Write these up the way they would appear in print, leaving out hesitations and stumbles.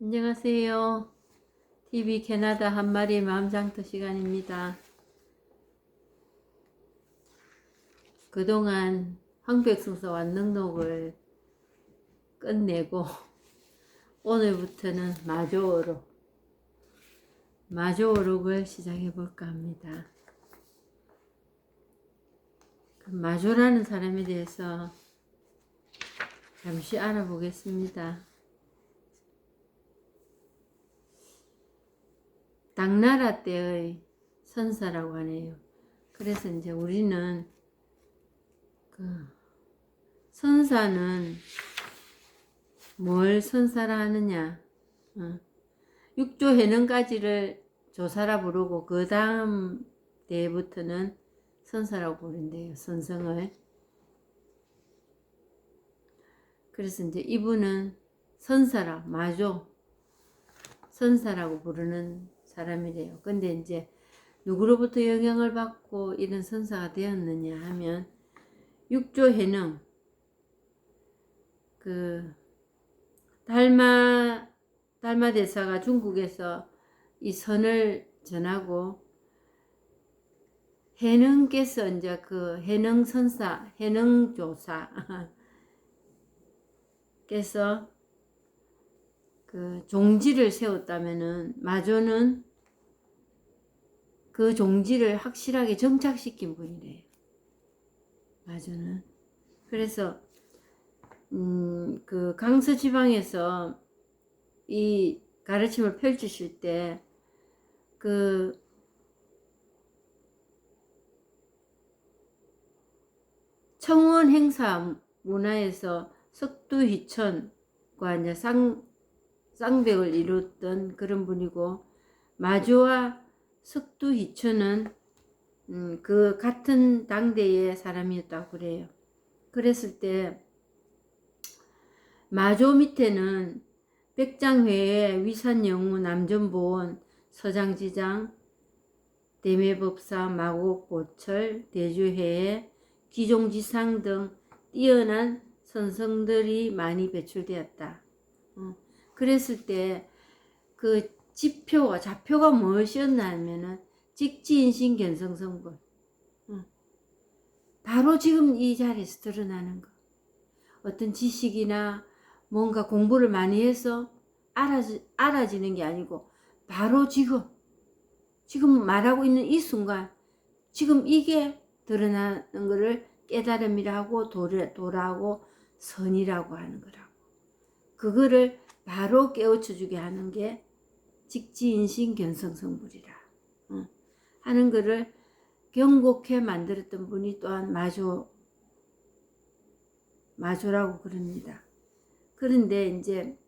안녕하세요. TV 캐나다 한 마리의 마음장터 시간입니다. 그동안 황백성서 완능록을 끝내고 오늘부터는 마조어록을 시작해 볼까 합니다. 그 마조라는 사람에 대해서 잠시 알아보겠습니다. 당나라 때의 선사라고 하네요. 그래서 이제 우리는 그 선사는 뭘 선사라 하느냐, 육조 해능까지를 조사라 부르고 그 다음 때부터는 선사라고 부른대요. 선성을. 그래서 이제 이분은 선사라, 마조 선사라고 부르는 사람이래요. 근데 이제 누구로부터 영향을 받고 이런 선사가 되었느냐 하면 육조 해능, 그 달마 대사가 중국에서 이 선을 전하고 해능께서 이제 그 해능 선사, 해능 조사 께서 그 종지를 세웠다면은 마조는 그 종지를 확실하게 정착시킨 분이래요. 마조는. 그래서 그 강서 지방에서 이 가르침을 펼치실 때 그 청원 행사 문화에서 석두희천과 이제 쌍벽을 이뤘던 그런 분이고, 마조와 석두희천은 그 같은 당대의 사람이었다고 그래요. 그랬을 때 마조 밑에는 백장회의 위산영우, 남전보원, 서장지장, 대매법사, 마곡보철, 대주회의, 기종지상 등 뛰어난 선성들이 많이 배출되었다. 그랬을 때 그 지표와 좌표가 무엇이었나 하면은 직지인신 견성성분, 바로 지금 이 자리에서 드러나는 거. 어떤 지식이나 뭔가 공부를 많이 해서 알아지는 게 아니고 바로 지금 말하고 있는 이 순간 지금 이게 드러나는 것을 깨달음이라 하고 도라고 선이라고 하는 거라고. 그거를 바로 깨우쳐 주게 하는 게 직지인신 견성성불이라 하는 거를 경곡해 만들었던 분이 또한 마조라고 그럽니다. 그런데 이제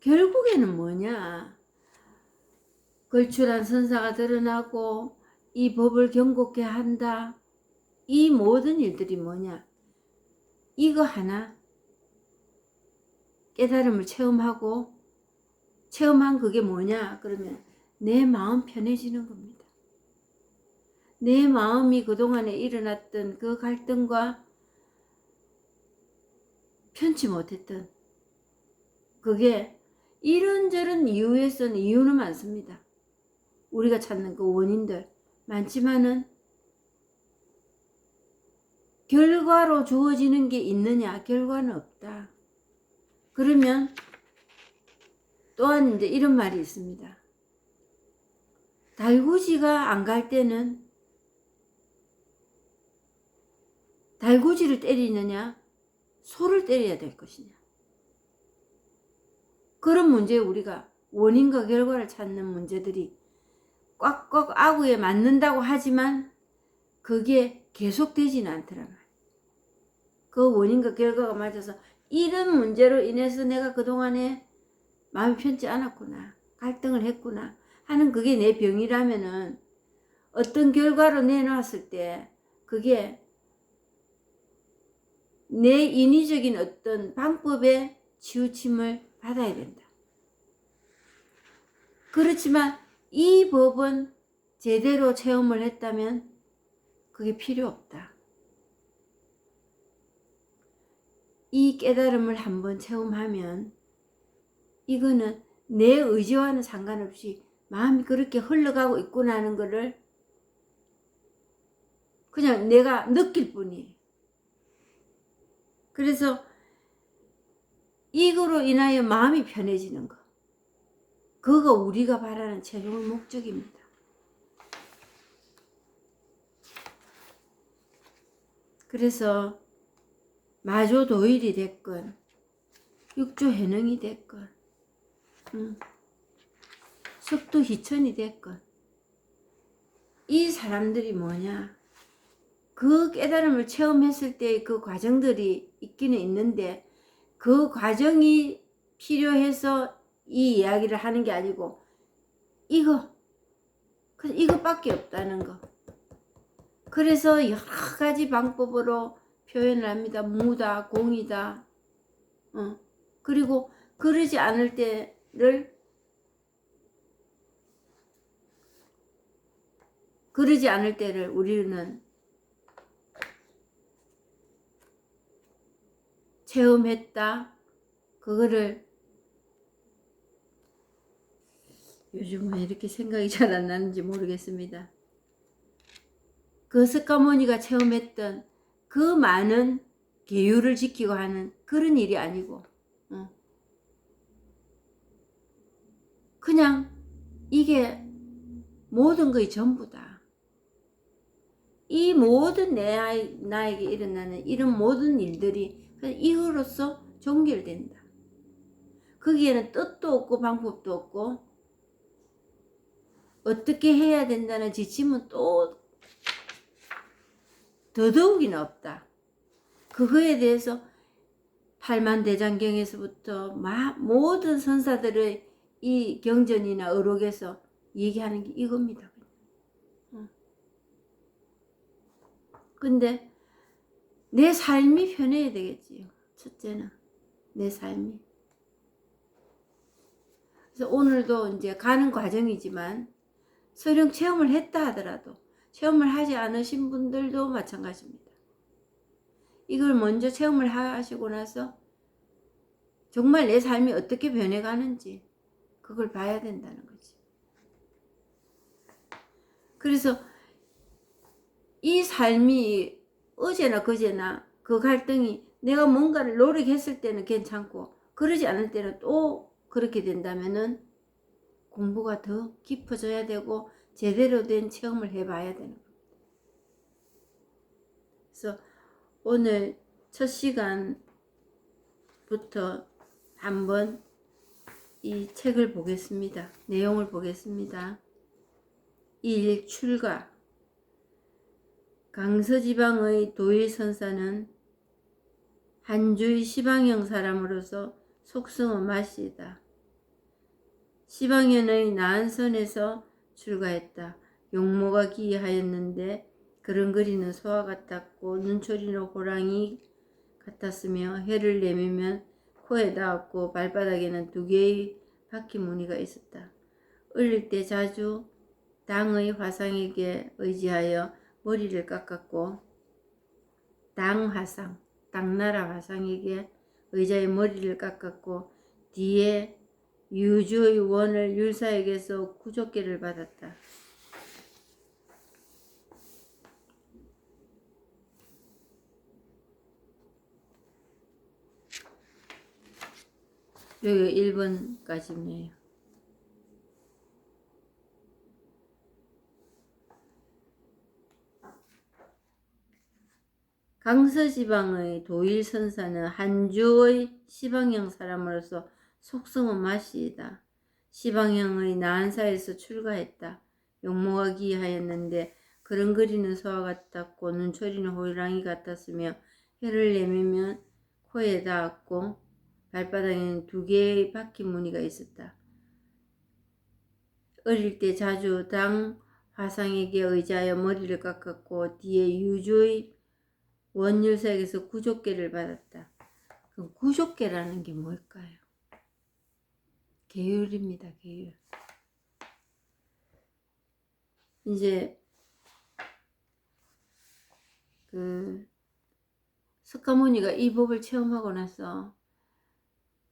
결국에는 뭐냐, 걸출한 선사가 드러나고 이 법을 경곡해 한다. 이 모든 일들이 뭐냐, 이거 하나 깨달음을 체험한 그게 뭐냐 그러면 내 마음 편해지는 겁니다. 내 마음이 그동안에 일어났던 그 갈등과 편치 못했던 그게 이런저런 이유에서는 이유는 많습니다. 우리가 찾는 그 원인들 많지만은 결과로 주어지는 게 있느냐? 결과는 없다. 그러면 또한 이제 이런 말이 있습니다. 달구지가 안 갈 때는 달구지를 때리느냐, 소를 때려야 될 것이냐. 그런 문제에 우리가 원인과 결과를 찾는 문제들이 꽉꽉 아구에 맞는다고 하지만 그게 계속되지는 않더라 말이야. 그 원인과 결과가 맞아서 이런 문제로 인해서 내가 그동안에 마음이 편치 않았구나, 갈등을 했구나 하는 그게 내 병이라면은 어떤 결과로 내놓았을 때 그게 내 인위적인 어떤 방법의 치우침을 받아야 된다. 그렇지만 이 법은 제대로 체험을 했다면 그게 필요 없다. 이 깨달음을 한번 체험하면 이거는 내 의지와는 상관없이 마음이 그렇게 흘러가고 있구나 하는 거를 그냥 내가 느낄 뿐이에요. 그래서 이거로 인하여 마음이 편해지는 거. 그거 우리가 바라는 최종의 목적입니다. 그래서 마조도일이 됐건 육조해능이 됐건 석도희천이 됐건 이 사람들이 뭐냐, 그 깨달음을 체험했을 때의 그 과정들이 있기는 있는데 그 과정이 필요해서 이 이야기를 하는 게 아니고 이거밖에 없다는 거. 그래서 여러 가지 방법으로 표현을 합니다. 무다, 공이다. 그리고 그러지 않을 때를 우리는 체험했다. 그거를 요즘 왜 이렇게 생각이 잘 안 나는지 모르겠습니다. 그 석가모니가 체험했던 그 많은 계율을 지키고 하는 그런 일이 아니고 그냥 이게 모든 것이 전부다. 이 모든 나에게 일어나는 이런 모든 일들이 이거로서 종결된다. 거기에는 뜻도 없고 방법도 없고 어떻게 해야 된다는 지침은 또 더더욱이나 없다. 그거에 대해서 팔만대장경에서부터 모든 선사들의 이 경전이나 의록에서 얘기하는 게 이겁니다. 근데 내 삶이 편해야 되겠지요. 첫째는 내 삶이. 그래서 오늘도 이제 가는 과정이지만 설령 체험을 했다 하더라도 체험을 하지 않으신 분들도 마찬가지입니다. 이걸 먼저 체험을 하시고 나서 정말 내 삶이 어떻게 변해가는지 그걸 봐야 된다는 거지. 그래서 이 삶이 어제나 그제나 그 갈등이 내가 뭔가를 노력했을 때는 괜찮고 그러지 않을 때는 또 그렇게 된다면은 공부가 더 깊어져야 되고 제대로 된 체험을 해봐야 되는 겁니다. 그래서 오늘 첫 시간부터 한번 이 책을 보겠습니다. 내용을 보겠습니다. 1. 출가. 강서지방의 도일선사는 한주의 시방형 사람으로서 속성은 마시다. 시방현의 나한선에서 출가했다. 용모가 기이하였는데 그런거리는 소와 같았고 눈초리는 호랑이 같았으며 혀를 내밀면 코에 닿았고 발바닥에는 2개의 바퀴 무늬가 있었다. 어릴 때 자주 당의 화상에게 의지하여 머리를 깎았고 당화상, 당나라 화상에게 의자의 머리를 깎았고 뒤에 유주의 원을 율사에게서 구족계를 받았다. 여기 1번까지네요. 강서지방의 도일선사는 한주의 시방형 사람으로서 속성은 마시이다. 시방형의 나한사에서 출가했다. 용모가 기이하였는데 그런거리는 소와 같았고 눈초리는 호랑이 같았으며 혀를 내밀면 코에 닿았고 발바닥에는 2개의 바퀴 무늬가 있었다. 어릴 때 자주 당 화상에게 의지하여 머리를 깎았고 뒤에 유주의 원율사에게서 구족계를 받았다. 그럼 구족계라는 게 뭘까요? 계율입니다. 계율. 이제 석가모니가 이 법을 체험하고 나서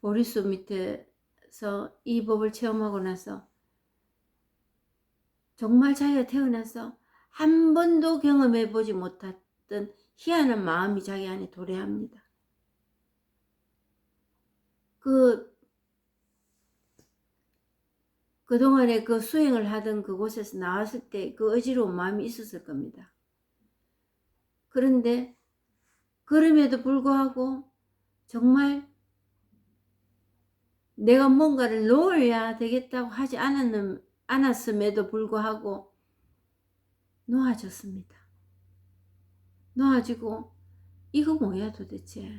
보리수 밑에서 이 법을 체험하고 나서 정말 자기가 태어나서 한 번도 경험해 보지 못했던 희한한 마음이 자기 안에 도래합니다. 그동안에 그 수행을 하던 그곳에서 나왔을 때 그 어지러운 마음이 있었을 겁니다. 그런데 그럼에도 불구하고 정말 내가 뭔가를 놓아야 되겠다고 하지 않았음에도 불구하고 놓아졌습니다. 놓아지고 이거 뭐야 도대체.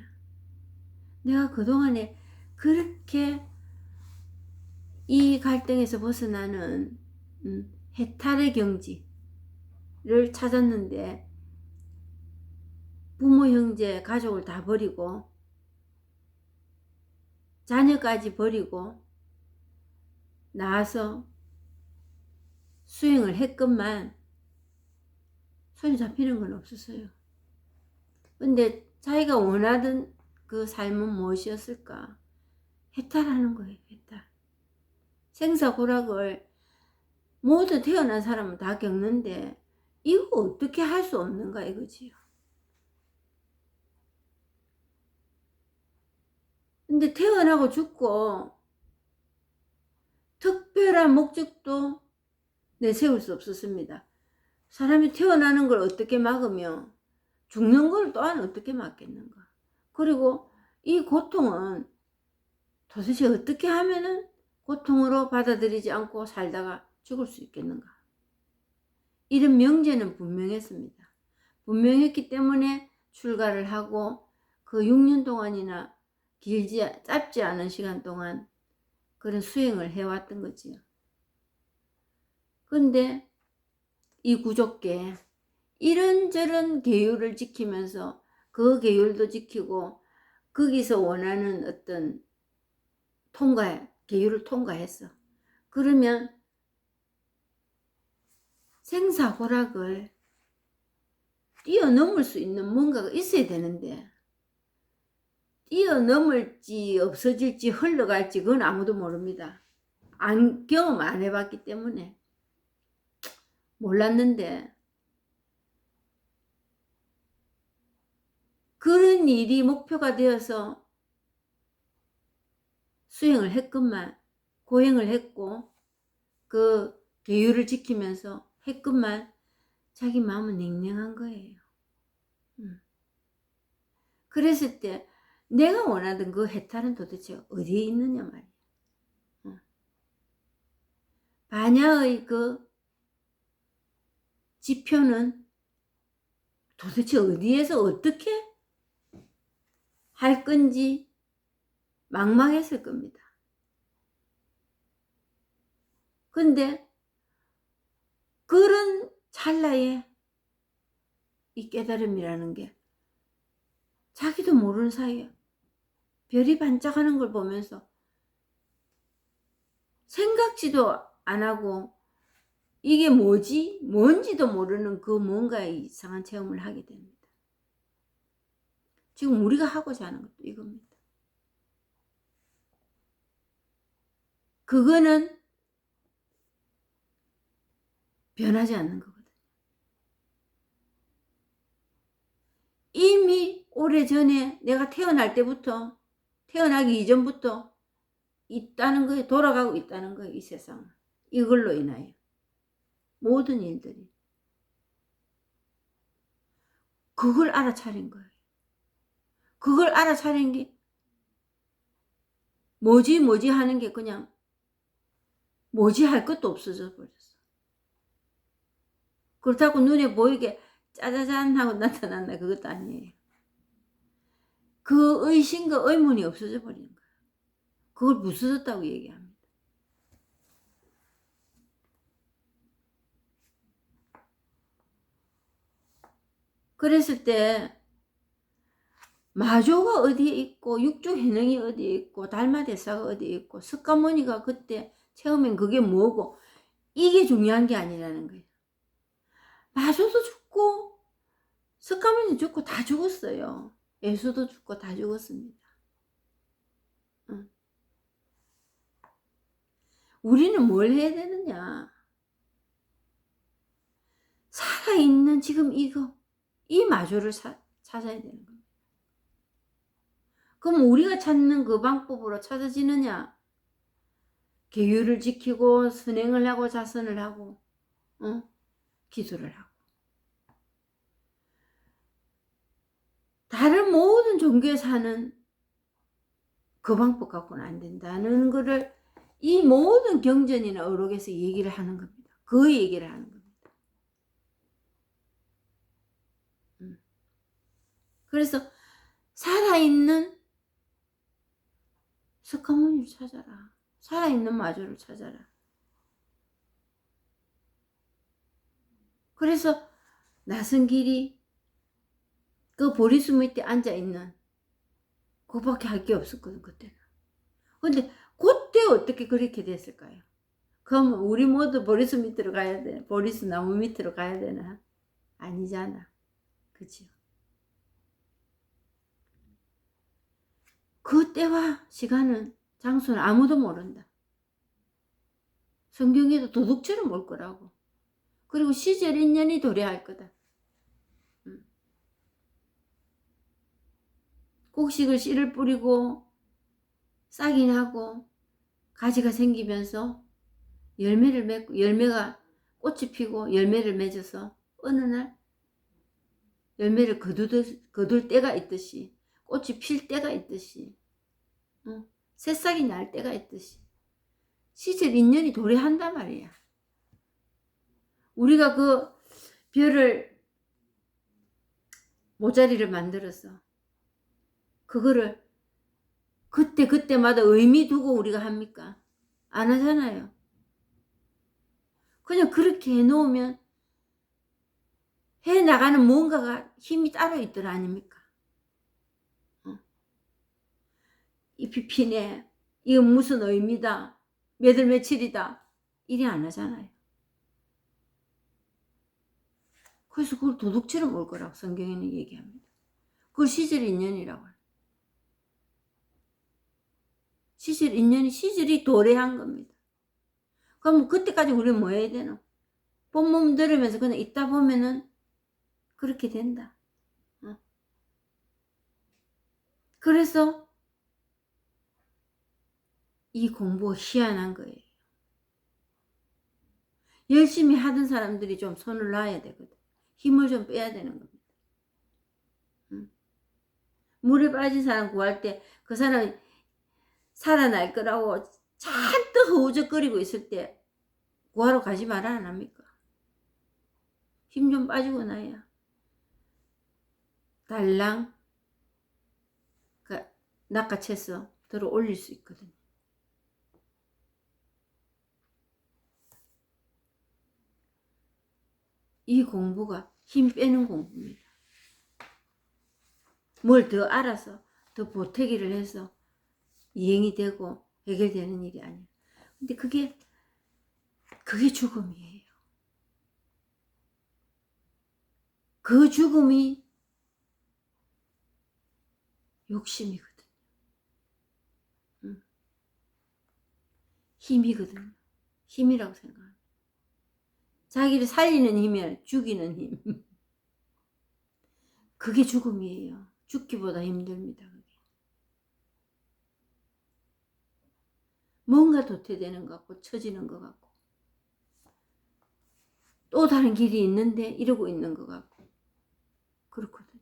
내가 그동안에 그렇게 이 갈등에서 벗어나는 해탈의 경지를 찾았는데 부모, 형제, 가족을 다 버리고 자녀까지 버리고 나와서 수행을 했건만 손이 잡히는 건 없었어요. 근데 자기가 원하던 그 삶은 무엇이었을까? 해탈하는 거예요. 해탈. 생사고락을 모두 태어난 사람은 다 겪는데 이거 어떻게 할 수 없는가 이거지요. 근데 태어나고 죽고 특별한 목적도 내세울 수 없었습니다. 사람이 태어나는 걸 어떻게 막으며 죽는 걸 또한 어떻게 막겠는가. 그리고 이 고통은 도대체 어떻게 하면은 고통으로 받아들이지 않고 살다가 죽을 수 있겠는가. 이런 명제는 분명했습니다. 분명했기 때문에 출가를 하고 그 6년 동안이나 짧지 않은 시간 동안 그런 수행을 해왔던 거지요. 근데 이 구족계 이런저런 계율을 지키면서 그 계율도 지키고 거기서 원하는 어떤 계율을 통과했어. 그러면 생사고락을 뛰어넘을 수 있는 뭔가가 있어야 되는데 뛰어넘을지 없어질지 흘러갈지 그건 아무도 모릅니다. 경험 안 해봤기 때문에 몰랐는데 그런 일이 목표가 되어서 수행을 했건만 고행을 했고 그 계율을 지키면서 했건만 자기 마음은 냉랭한 거예요. 그랬을 때 내가 원하던 그 해탈은 도대체 어디에 있느냐 말이야. 반야의 그 지표는 도대체 어디에서 어떻게 할 건지 막막했을 겁니다. 근데 그런 찰나에 이 깨달음이라는 게 자기도 모르는 사이에 별이 반짝하는 걸 보면서 생각지도 안 하고 이게 뭔지도 모르는 그 뭔가의 이상한 체험을 하게 됩니다. 지금 우리가 하고자 하는 것도 이겁니다. 그거는 변하지 않는 거거든요. 이미 오래전에 내가 태어나기 이전부터 있다는 거예요. 돌아가고 있다는 거예요. 이 세상은. 이걸로 인하여. 모든 일들이. 그걸 알아차린 거예요. 그걸 알아차린 게 뭐지 하는 게 그냥 뭐지 할 것도 없어져 버렸어. 그렇다고 눈에 보이게 짜자잔 하고 나타난다 그것도 아니에요. 그 의심과 의문이 없어져 버리는 거예요. 그걸 부서졌다고 얘기합니다. 그랬을 때 마조가 어디에 있고 육조현영이 어디에 있고 달마대사가 어디에 있고 석가모니가 그때 체험한 그게 뭐고 이게 중요한 게 아니라는 거예요. 마조도 죽고 석가모니 죽고 다 죽었어요. 예수도 죽고 다 죽었습니다. 응. 우리는 뭘 해야 되느냐? 살아있는 지금 이 마주를 찾아야 되는 겁니다. 그럼 우리가 찾는 그 방법으로 찾아지느냐? 계율을 지키고 선행을 하고 자선을 하고 기도를 하고. 다른 모든 종교에 사는 그 방법 갖고는 안 된다는 거를 이 모든 경전이나 어록에서 얘기를 하는 겁니다. 그 얘기를 하는 겁니다. 그래서 살아있는 석가모니를 찾아라. 살아있는 마주를 찾아라. 그래서 나선길이 그 보리수 밑에 앉아있는 그밖에 할 게 없었거든 그때는. 근데 그때 어떻게 그렇게 됐을까요? 그럼 우리 모두 보리수 밑으로 가야 돼? 보리수 나무 밑으로 가야 되나? 아니잖아. 그치? 그 때와 시간은 장소는 아무도 모른다. 성경에도 도둑처럼 올 거라고. 그리고 시절 인연이 도래할 거다. 곡식을 씨를 뿌리고 싹이 나고 가지가 생기면서 열매를 맺고 열매가 꽃이 피고 열매를 맺어서 어느 날 열매를 거둘 때가 있듯이 꽃이 필 때가 있듯이 새싹이 날 때가 있듯이 시절 인연이 도래한단 말이야. 우리가 그 별을 모자리를 만들어서 그거를 그때마다 의미 두고 우리가 합니까? 안 하잖아요. 그냥 그렇게 해놓으면 해나가는 뭔가가 힘이 따로 있더라 아닙니까? 잎이 피네. 이건 무슨 의미다. 몇 월 며칠이다. 이래 안 하잖아요. 그래서 그걸 도둑처럼 올 거라고 성경에는 얘기합니다. 그걸 시절 인연이라고 해요. 시절 인연이 시절이 도래한 겁니다. 그럼 그때까지 우리는 뭐 해야 되나? 본문 들으면서 그냥 있다 보면은 그렇게 된다. 그래서 이 공부가 희한한 거예요. 열심히 하던 사람들이 좀 손을 놔야 되거든. 힘을 좀 빼야 되는 겁니다. 물에 빠진 사람 구할 때 그 사람이 살아날 거라고 잔뜩 허우적거리고 있을 때 구하러 가지 마라 안 합니까? 힘 좀 빠지고 나야 달랑 낚아채서 들어 올릴 수 있거든요. 이 공부가 힘 빼는 공부입니다. 뭘 더 알아서 더 보태기를 해서 이행이 되고 해결되는 일이 아니에요. 근데 그게 죽음이에요. 그 죽음이 욕심이거든요. 힘이거든요. 힘이라고 생각합니다. 자기를 살리는 힘이 아니라 죽이는 힘. 그게 죽음이에요. 죽기보다 힘듭니다. 그게. 뭔가 도태되는 것 같고 처지는 것 같고 또 다른 길이 있는데 이러고 있는 것 같고 그렇거든요.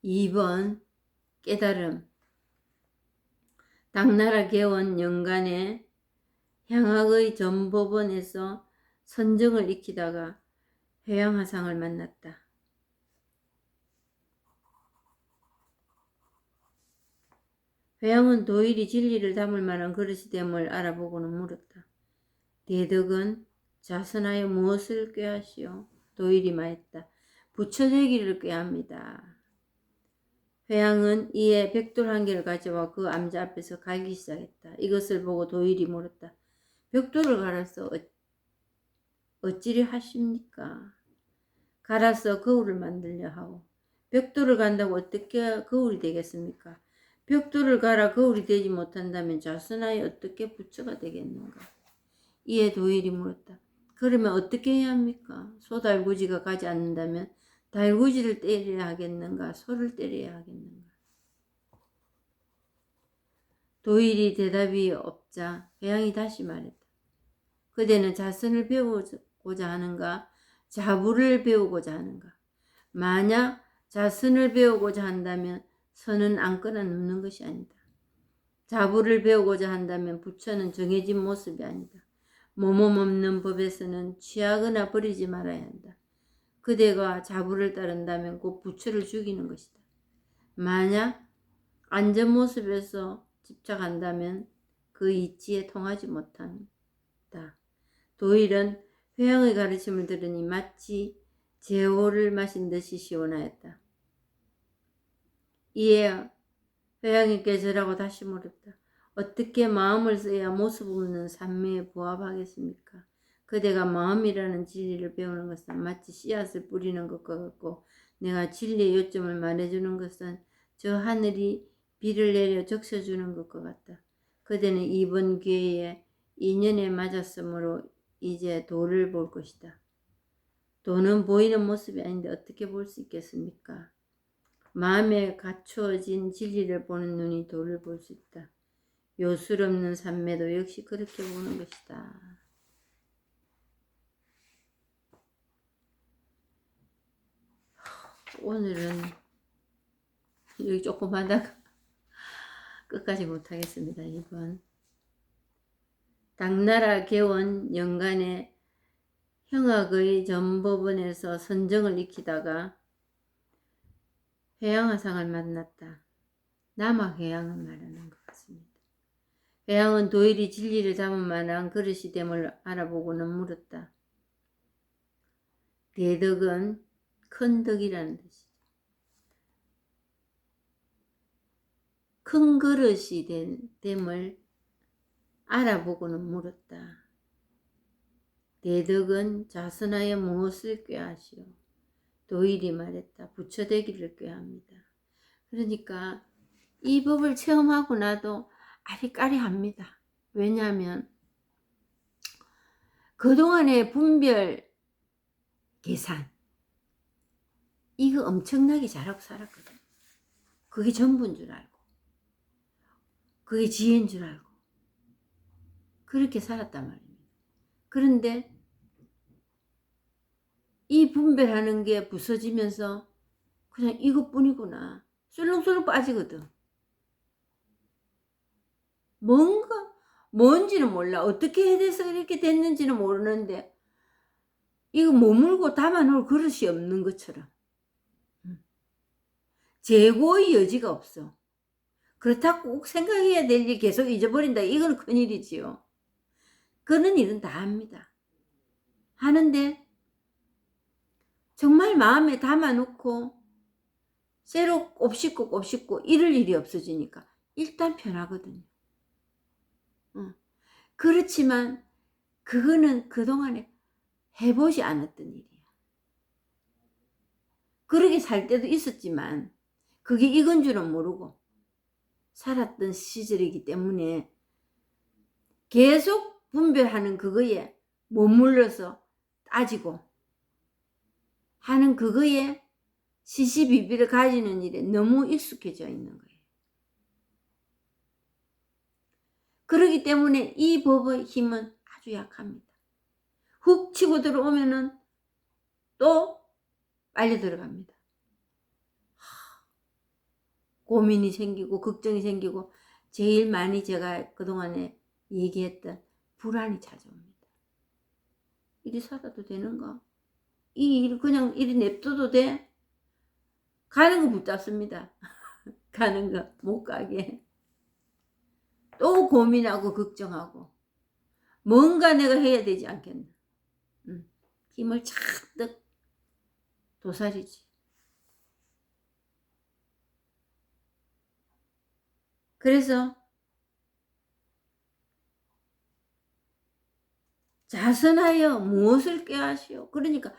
(2번) 깨달음. 당나라 개원 연간에 향학의 전법원에서 선정을 익히다가 회양화상을 만났다. 회양은 도일이 진리를 담을 만한 그릇이 됨을 알아보고는 물었다. 대덕은 자선하여 무엇을 꾀하시오? 도일이 말했다. 부처되기를 꾀합니다. 회양은 이에 벽돌 한 개를 가져와 그 암자 앞에서 갈기 시작했다. 이것을 보고 도일이 물었다. 벽돌을 갈아서 어찌리 하십니까? 갈아서 거울을 만들려 하오. 벽돌을 간다고 어떻게 거울이 되겠습니까? 벽돌을 갈아 거울이 되지 못한다면 자선하여 어떻게 부처가 되겠는가? 이에 도일이 물었다. 그러면 어떻게 해야 합니까? 소달구지가 가지 않는다면 달구지를 때려야 하겠는가? 소를 때려야 하겠는가? 도일이 대답이 없자 회양이 다시 말했다. 그대는 자선을 배우고자 하는가? 자부를 배우고자 하는가? 만약 자선을 배우고자 한다면 선은 안거나 눕는 것이 아니다. 자부를 배우고자 한다면 부처는 정해진 모습이 아니다. 모몸없는 법에서는 취하거나 버리지 말아야 한다. 그대가 자부를 따른다면 곧 부처를 죽이는 것이다. 만약 안전 모습에서 집착한다면 그 이치에 통하지 못한다. 도일은 회양의 가르침을 들으니 마치 제호를 마신 듯이 시원하였다. 이에 회양이께 절하고 다시 물었다. 어떻게 마음을 써야 모습 없는 산매에 부합하겠습니까? 그대가 마음이라는 진리를 배우는 것은 마치 씨앗을 뿌리는 것과 같고 내가 진리의 요점을 말해주는 것은 저 하늘이 비를 내려 적셔주는 것과 같다. 그대는 이번 기회에 인연에 맞았으므로 이제 도를 볼 것이다. 도는 보이는 모습이 아닌데 어떻게 볼 수 있겠습니까? 마음에 갖추어진 진리를 보는 눈이 도를 볼 수 있다. 요술 없는 산매도 역시 그렇게 보는 것이다. 오늘은 여기 조금 하다가 끝까지 못하겠습니다. 이번 당나라 개원 연간에 형악의 전법원에서 선정을 익히다가 회양화상을 만났다. 남학회양을 말하는 것 같습니다. 회양은 도일이 진리를 잡은 만한 그릇이 됨을 알아보고는 물었다. 대덕은 큰 덕이라는 뜻이죠. 큰 그릇이 됨을 알아보고는 물었다. 대덕은 자선하여 무엇을 꾀하시오? 도일이 말했다. 부처되기를 꾀합니다. 그러니까 이 법을 체험하고 나도 아리까리합니다. 왜냐하면 그동안의 분별 계산 이거 엄청나게 잘하고 살았거든. 그게 전부인 줄 알고 그게 지혜인 줄 알고 그렇게 살았단 말입니다. 그런데 이 분별하는 게 부서지면서 그냥 이것뿐이구나. 술렁술렁 빠지거든. 뭔지는 몰라. 어떻게 해서 이렇게 됐는지는 모르는데 이거 머물고 담아놓을 그릇이 없는 것처럼 재고의 여지가 없어. 그렇다고 꼭 생각해야 될 일 계속 잊어버린다. 이건 큰일이지요. 그런 일은 다 합니다. 하는데 정말 마음에 담아놓고 새로 곱씹고 이럴 일이 없어지니까 일단 편하거든요. 그렇지만 그거는 그동안에 해보지 않았던 일이야. 그렇게 살 때도 있었지만 그게 이건 줄은 모르고 살았던 시절이기 때문에 계속 분별하는 그거에 머물러서 따지고 하는 그거에 시시비비를 가지는 일에 너무 익숙해져 있는 거예요. 그렇기 때문에 이 법의 힘은 아주 약합니다. 훅 치고 들어오면은 또 빨려 들어갑니다. 고민이 생기고 걱정이 생기고 제일 많이 제가 그동안에 얘기했던 불안이 찾아옵니다. 이리 살아도 되는가? 이 일 그냥 이리 냅둬도 돼? 가는 거 붙잡습니다. 가는 거 못 가게. 또 고민하고 걱정하고 뭔가 내가 해야 되지 않겠나. 힘을 잔뜩 도사리지. 그래서 자선하여 무엇을 꾀하시오. 그러니까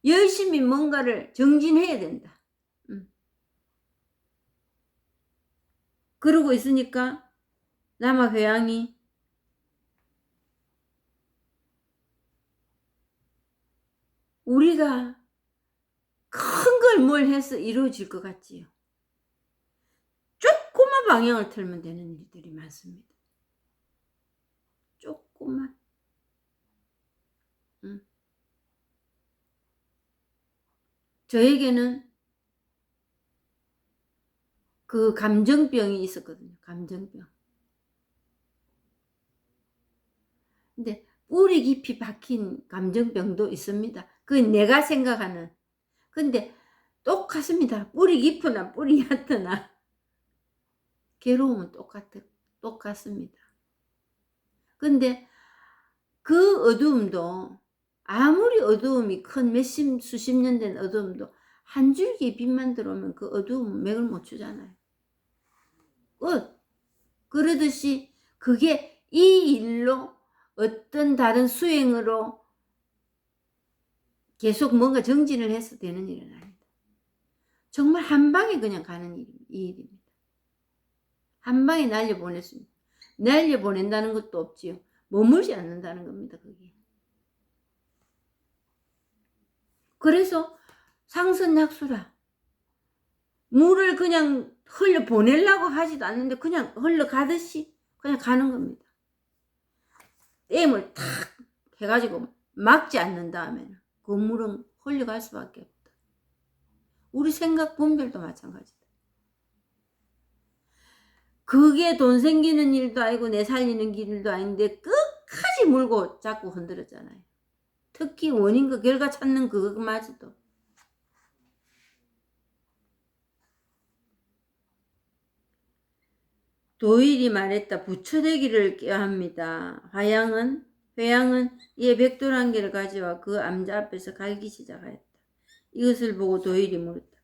열심히 뭔가를 정진해야 된다. 그러고 있으니까 남아회왕이 우리가 큰 걸 뭘 해서 이루어질 것 같지요. 조그만 방향을 틀면 되는 일들이 많습니다. 조그만. 저에게는 그 감정병이 있었거든요. 감정병. 근데 뿌리 깊이 박힌 감정병도 있습니다. 그건 내가 생각하는. 근데 똑같습니다. 뿌리 깊으나 뿌리 얕으나 괴로움은 똑같습니다. 근데 그 어두움도 아무리 어두움이 큰 수십 년 된 어두움도 한 줄기 빛만 들어오면 그 어두움은 맥을 못 추잖아요. 끝. 그러듯이 그게 이 일로 어떤 다른 수행으로 계속 뭔가 정진을 해서 되는 일은 아니다. 정말 한 방에 그냥 가는 이 일입니다. 한 방에 날려보냈습니다. 날려보낸다는 것도 없지요. 머물지 않는다는 겁니다. 그게. 그래서 상선약수라. 물을 그냥 흘려보내려고 하지도 않는데 그냥 흘러가듯이 그냥 가는 겁니다. 댐을 탁 해가지고 막지 않는 다음에는 그 물은 흘려갈 수밖에 없다. 우리 생각 분별도 마찬가지다. 그게 돈 생기는 일도 아니고 내 살리는 길도 아닌데 끝까지 물고 자꾸 흔들었잖아요. 특히 원인과 결과 찾는 그것마저도. 도일이 말했다. 부처되기를 꾀합니다. 회양은 이에 백돌 한 개를 가져와 그 암자 앞에서 갈기 시작하였다. 이것을 보고 도일이 물었다.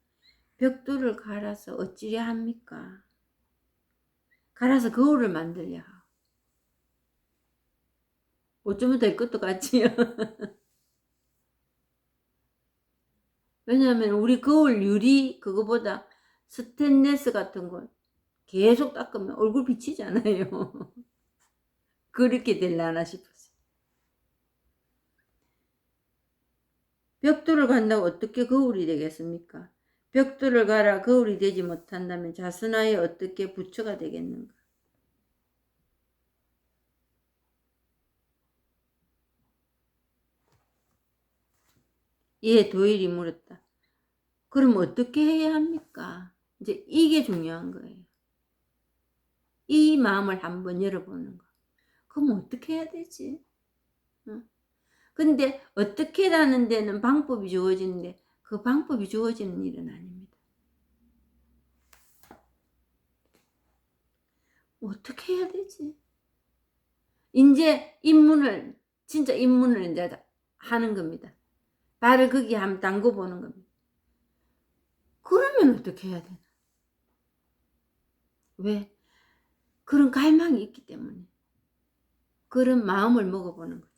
벽돌을 갈아서 어찌려 합니까? 갈아서 거울을 만들려. 어쩌면 될 것도 같지요. 왜냐하면 우리 거울 유리 그거보다 스테인레스 같은 거 계속 닦으면 얼굴 비치잖아요. 그렇게 될라나 싶었어요. 벽돌을 간다고 어떻게 거울이 되겠습니까? 벽돌을 갈아 거울이 되지 못한다면 자선하에 어떻게 부처가 되겠는가? 이에 도일이 물었다. 그럼 어떻게 해야 합니까? 이제 이게 중요한 거예요. 이 마음을 한번 열어보는 거. 그럼 어떻게 해야 되지? 근데 어떻게라는 데는 방법이 주어지는데 그 방법이 주어지는 일은 아닙니다. 어떻게 해야 되지? 이제 진짜 입문을 이제 하는 겁니다. 발을 거기에 한번 담궈 보는 겁니다. 그러면 어떻게 해야 되나? 왜? 그런 갈망이 있기 때문에. 그런 마음을 먹어보는 거지.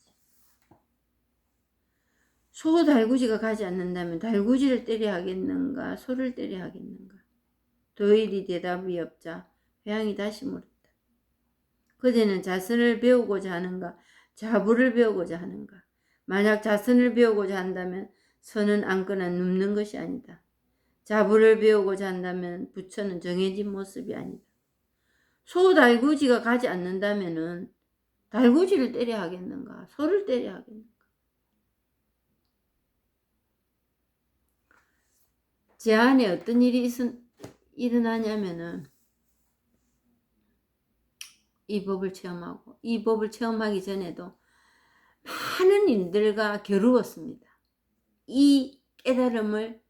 소 달구지가 가지 않는다면 달구지를 때려야 하겠는가? 소를 때려야 하겠는가? 도일이 대답이 없자 회양이 다시 물었다. 그대는 자선을 배우고자 하는가? 자부를 배우고자 하는가? 만약 자선을 배우고자 한다면 선은 앉거나 눕는 것이 아니다. 자부를 배우고자 한다면 부처는 정해진 모습이 아니다. 소 달구지가 가지 않는다면은 달구지를 때려야 하겠는가? 소를 때려야 하겠는가? 제 안에 어떤 일이 일어나냐면은 이 법을 체험하고 이 법을 체험하기 전에도 많은 일들과 겨루었습니다. 이 깨달음을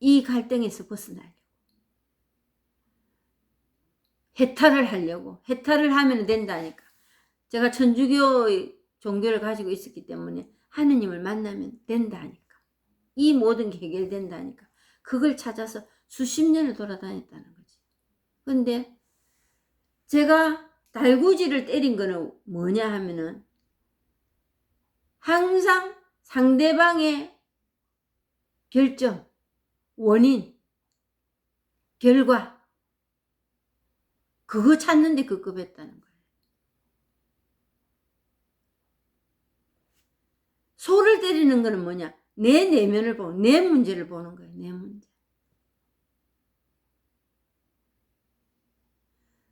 이 갈등에서 벗어나려고. 해탈을 하려고. 해탈을 하면 된다니까. 제가 천주교의 종교를 가지고 있었기 때문에 하느님을 만나면 된다니까. 이 모든 게 해결된다니까. 그걸 찾아서 수십 년을 돌아다녔다는 거지. 근데 제가 달구지를 때린 거는 뭐냐 하면은 항상 상대방의 결정, 원인, 결과 그거 찾는데 급급했다는 거예요. 소를 때리는 거는 뭐냐? 내 내면을 보고 내 문제를 보는 거예요. 내 문제.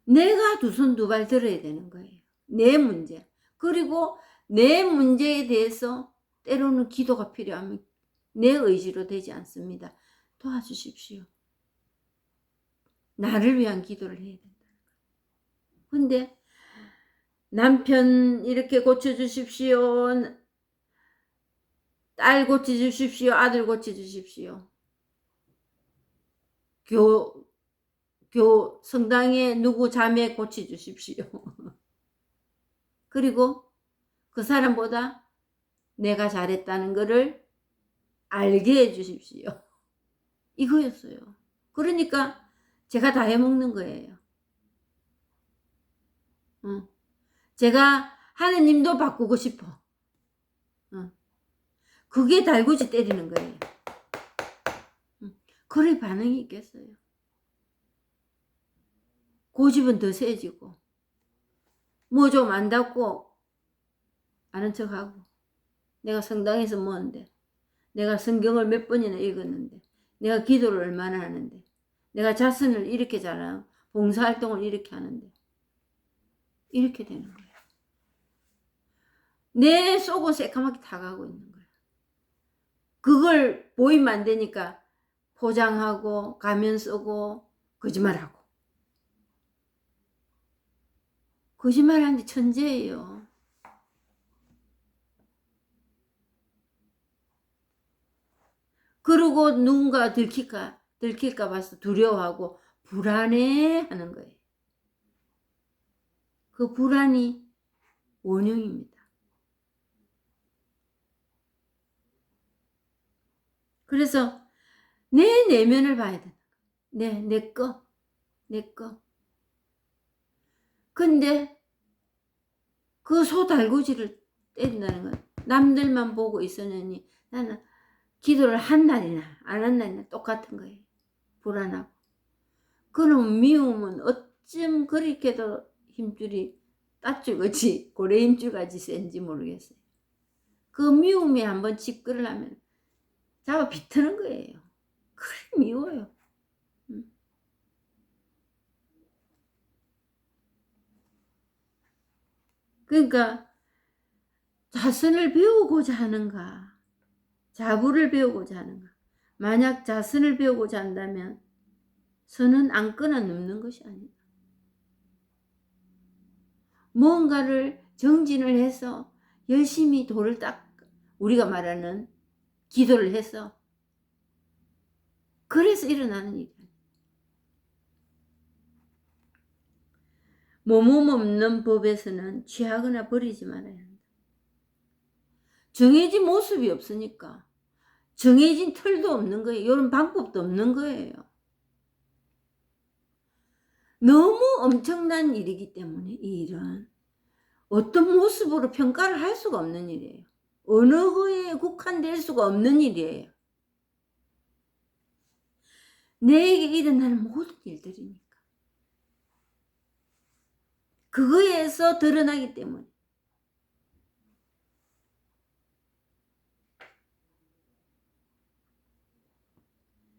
내가 두 손 두 발 들어야 되는 거예요. 내 문제. 그리고 내 문제에 대해서 때로는 기도가 필요하면 내 의지로 되지 않습니다. 도와주십시오. 나를 위한 기도를 해야 된다. 근데 남편 이렇게 고쳐주십시오. 딸 고쳐주십시오. 아들 고쳐주십시오. 성당에 누구 자매 고쳐주십시오. 그리고 그 사람보다 내가 잘했다는 것을 알게 해주십시오. 이거였어요. 그러니까 제가 다 해먹는 거예요. 제가 하느님도 바꾸고 싶어. 그게 달구지 때리는 거예요. 그럴 반응이 있겠어요. 고집은 더 세지고 뭐 좀 안다고 아는 척하고 내가 성당에서 뭐하는데 내가 성경을 몇 번이나 읽었는데 내가 기도를 얼마나 하는데 내가 자선을 이렇게 잘하고 봉사활동을 이렇게 하는데 이렇게 되는 거예요. 내 속은 새까맣게 타가고 있는 거예요. 그걸 보이면 안 되니까 포장하고 가면 쓰고 거짓말하고 거짓말하는데 천재예요. 그리고 누군가 들킬까 봐서 두려워하고 불안해하는 거예요. 그 불안이 원흉입니다. 그래서 내 내면을 봐야 된다. 내 거. 근데 그 소달구지를 때린다는 건 남들만 보고 있었느니 나는 기도를 한 날이나 안 한 날이나 똑같은 거예요. 불안하고. 그럼 미움은 어쩜 그렇게도 힘줄이 따줄같이 고래 힘줄같이 센지 모르겠어요. 그 미움이 한번 집거를 하면 잡아 비트는 거예요. 그래 미워요. 그러니까 자선을 배우고자 하는가, 자부를 배우고자 하는가. 만약 자선을 배우고자 한다면 선은 안 끊어 넘는 것이 아니다. 뭔가를 정진을 해서 열심히 돌을 우리가 말하는 기도를 해서 그래서 일어나는 일이야. 몸음 없는 법에서는 취하거나 버리지 말아야 한다. 정해진 모습이 없으니까 정해진 틀도 없는 거예요. 이런 방법도 없는 거예요. 너무 엄청난 일이기 때문에 이 일은 어떤 모습으로 평가를 할 수가 없는 일이에요. 어느 거에 국한될 수가 없는 일이에요. 내게 일어나는 모든 일들이니까. 그거에서 드러나기 때문에.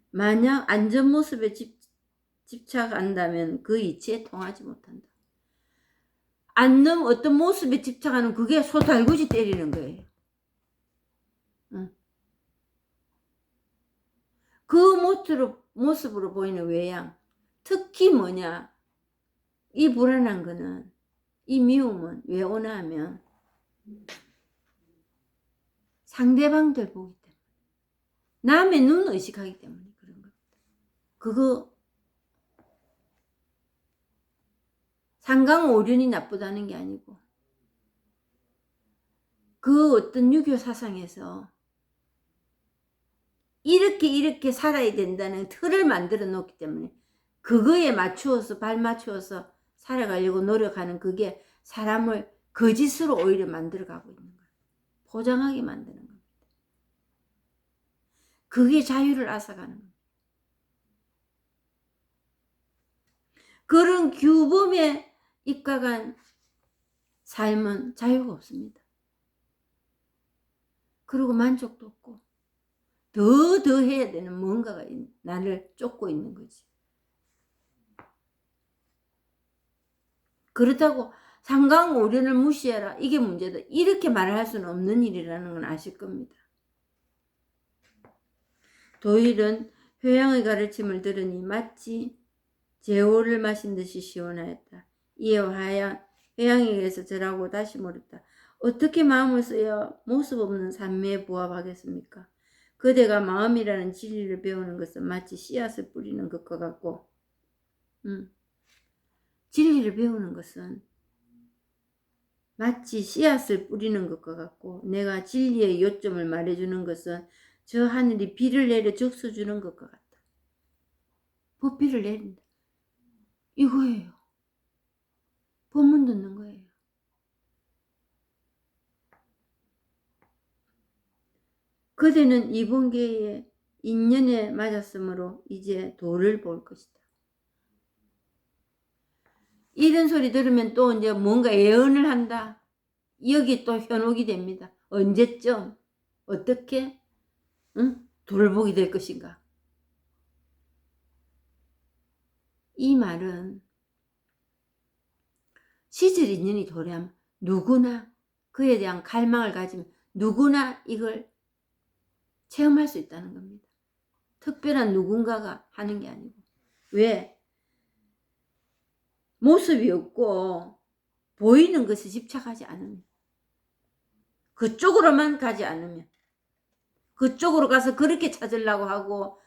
만약 안전 모습에 집착한다면 그 이치에 통하지 못한다. 어떤 모습에 집착하는 그게 소달구지 때리는 거예요. 그 모습으로 보이는 외양. 특히 뭐냐. 이 불안한 거는, 이 미움은 왜 오나 하면 상대방들 보기 때문에. 남의 눈 의식하기 때문에 그런 겁니다. 그거 상강오륜이 나쁘다는 게 아니고 그 어떤 유교 사상에서 이렇게 살아야 된다는 틀을 만들어 놓기 때문에 그거에 맞추어서 발 맞추어서 살아가려고 노력하는 그게 사람을 거짓으로 오히려 만들어 가고 있는 거예요. 포장하게 만드는 겁니다. 그게 자유를 앗아가는 겁니다. 그런 규범에 입각한 삶은 자유가 없습니다. 그리고 만족도 없고 더 해야 되는 뭔가가 나를 쫓고 있는 거지. 그렇다고 상강오륜을 무시해라, 이게 문제다, 이렇게 말할 수는 없는 일이라는 건 아실 겁니다. 도일은 효양의 가르침을 들으니 마치 제오를 마신 듯이 시원하였다. 이에 효양에게서 절하고 다시 물었다. 어떻게 마음을 써야 모습 없는 산매에 부합하겠습니까? 그대가 마음이라는 진리를 배우는 것은 마치 씨앗을 뿌리는 것과 같고, 진리를 배우는 것은 마치 씨앗을 뿌리는 것과 같고, 내가 진리의 요점을 말해주는 것은 저 하늘이 비를 내려 적셔주는 것과 같다. 법비를 내린다. 이거예요. 법문 듣는 거예요. 그대는 이번 기회에 인연에 맞았으므로 이제 도를 볼 것이다. 이런 소리 들으면 또 이제 뭔가 예언을 한다. 여기 또 현혹이 됩니다. 언제쯤 어떻게 도를 보게 될 것인가. 이 말은 시절 인연이 도래하면 누구나 그에 대한 갈망을 가지면 누구나 이걸 체험할 수 있다는 겁니다. 특별한 누군가가 하는 게 아니고. 왜? 모습이 없고 보이는 것에 집착하지 않으면, 그쪽으로만 가지 않으면, 그쪽으로 가서 그렇게 찾으려고 하고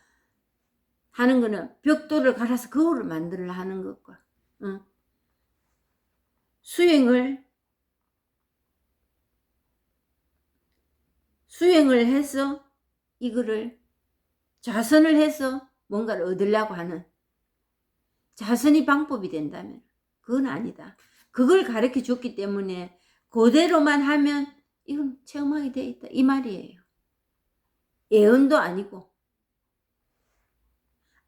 하는 거는 벽돌을 갈아서 거울을 만들려 하는 것과 수행을 해서 이거를 자선을 해서 뭔가를 얻으려고 하는, 자선이 방법이 된다면 그건 아니다. 그걸 가르쳐 줬기 때문에 그대로만 하면 이건 체험하게 돼 있다, 이 말이에요. 예언도 아니고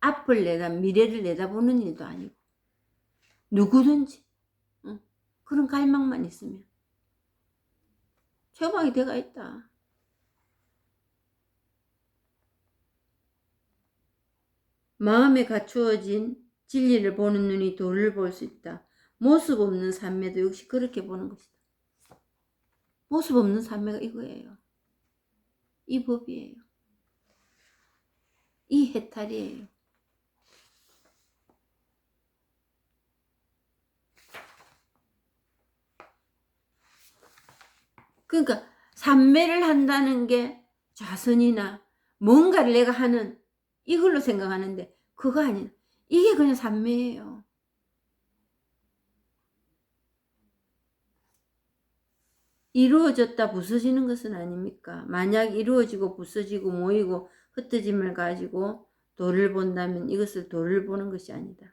앞을 미래를 내다보는 일도 아니고, 누구든지 그런 갈망만 있으면 체험하게 돼가 있다. 마음에 갖추어진 진리를 보는 눈이 도를 볼 수 있다. 모습 없는 산매도 역시 그렇게 보는 것이다. 모습 없는 산매가 이거예요. 이 법이에요. 이 해탈이에요. 그러니까 산매를 한다는 게 좌선이나 뭔가를 내가 하는 이걸로 생각하는데 그거 아니야. 이게 그냥 산매예요. 이루어졌다 부서지는 것은 아닙니까? 만약 이루어지고 부서지고 모이고 흩어짐을 가지고 도를 본다면 이것을 도를 보는 것이 아니다.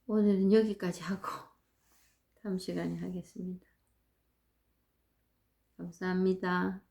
오늘은 여기까지 하고 다음 시간에 하겠습니다. 감사합니다.